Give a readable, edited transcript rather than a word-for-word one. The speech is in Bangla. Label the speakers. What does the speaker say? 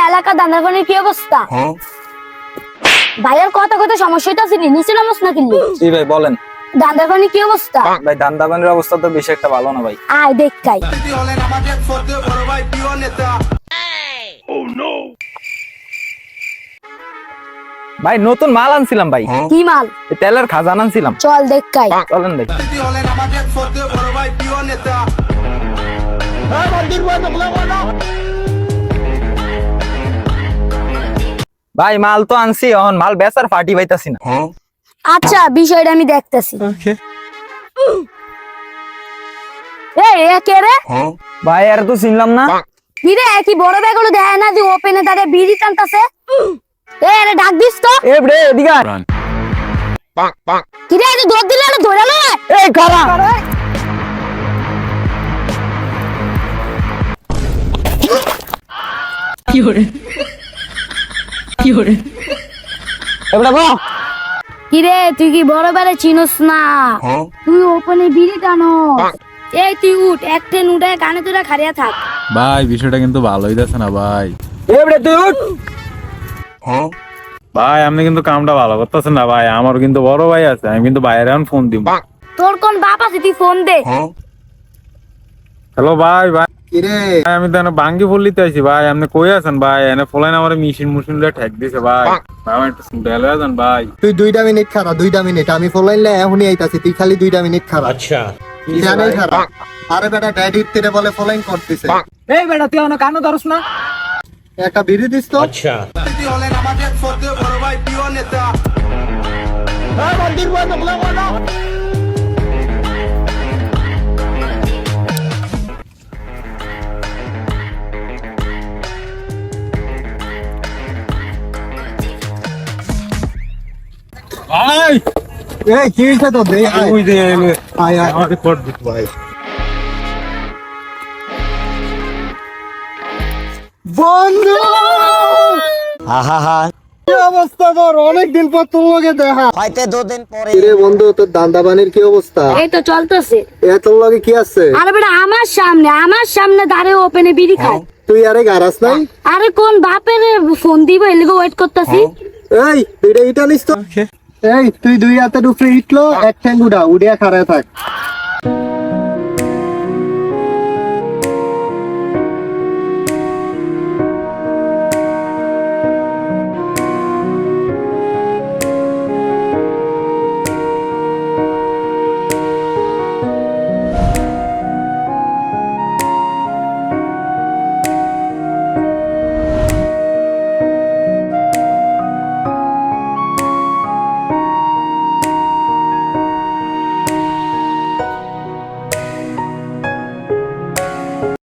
Speaker 1: এলাকা দান্দারবানির কি অবস্থা? ভাইয়ের কথা কথা সমস্যাটা ছিল নিচে নামস না কিনলি?
Speaker 2: জি ভাই বলেন।
Speaker 1: দান্দারবানির কি অবস্থা?
Speaker 2: ভাই দান্দাবানের অবস্থা তো বেশি একটা ভালো না ভাই।
Speaker 1: আয় দেখাই।
Speaker 2: ভাই নতুন মাল আনছিলাম ভাই।
Speaker 1: কি মাল?
Speaker 2: তেলের খাজানা আনছিলাম।
Speaker 1: চল দেখাই।
Speaker 2: চলেন ভাই। ভাই মাল তো আনছি, এখন মাল বেচার ফাটি পাইতাছি না।
Speaker 1: আচ্ছা বিষয়টা আমি দেখতেছি। এই এ কে রে?
Speaker 2: ভাই আর তো চিনলাম না।
Speaker 1: কি রে কি বড় ব্যাগগুলো দেয় না যে ওপেনে তাদের বিড়ি টানতাছে? এ আরে ডাক দিস তো।
Speaker 2: এ রে এদিকে আয়।
Speaker 1: কি রে এই দৌড় দিলে না ধরে লয়?
Speaker 2: এই খারা।
Speaker 3: কি হরে কি হরে
Speaker 2: এবড়া গো।
Speaker 1: কি রে তুই কি বড় বেড়ে চিনস না? তুই ওপেনে বিড়ি টানো। এই তুই উঠ একটা উঠে কানে তুই খাড়িয়া থাক।
Speaker 4: ভাই বিষয়টা কিন্তু ভালোই যাচ্ছে না ভাই।
Speaker 2: এবড়ে তুই উঠ।
Speaker 4: ভাই আপনি কিন্তু কামটা ভালো করতেছেন না ভাই, আমারও কিন্তু বড় ভাই আছে, আমি কিন্তু বাইরে এখন ফোন দিব।
Speaker 1: তোর কোন বাপ আছে তুই ফোন দে।
Speaker 4: হ্যালো ভাই ভাই ভাই আমি তো এনে বাঙ্গি পল্লিতে আছি ভাই, আপনি কই আছেন ভাই? এনে ফলাইন আমার মেশিন ঠেক দিছে ভাই। ভাই আমার একটু শুনতে যান ভাই।
Speaker 5: তুই 2 মিনিট খারা, 2 মিনিট আমি ফলাইলে এখনই আইতাছি, তুই খালি 2 মিনিট খারা।
Speaker 4: আচ্ছা
Speaker 5: জানাই খারা। আরে বেটা ড্যাডি তেরে বলে ফলাইন করতেছে।
Speaker 2: এই বেটা তুই এখন কানো ধরস না।
Speaker 5: একটা বিড়ি দিস তো।
Speaker 4: আচ্ছা ভাই
Speaker 5: এই কি হইছে তো দে আয়।
Speaker 4: ওই যে
Speaker 5: আয় আয়।
Speaker 4: আমার রিপোর্ট দিতে ভাই।
Speaker 5: বন্ধু কি অবস্থা তোর? অনেকদিন পর তোর লগে দেখা।
Speaker 6: হয়তো 2 দিন পরে
Speaker 5: রে বন্ধু তোর দান্দাবানির কি অবস্থা?
Speaker 1: এই তো চলতেছে।
Speaker 5: এ তোর লগে কি আছে?
Speaker 1: আরে বেটা আমার সামনে দাঁড়িয়ে ওপেনে বিড়ি খায়।
Speaker 5: তুই আরে গারাস নাই?
Speaker 1: আরে কোন বাপের ফোন দিব এর লিগে ওয়েট করতেছি।
Speaker 5: এই দুইটা ইটা নিস তো। এই তুই 2 হাতে উপরে ইটলো, এক ঠ্যাং উড়া উড়িয়া খাড়ায় থাক।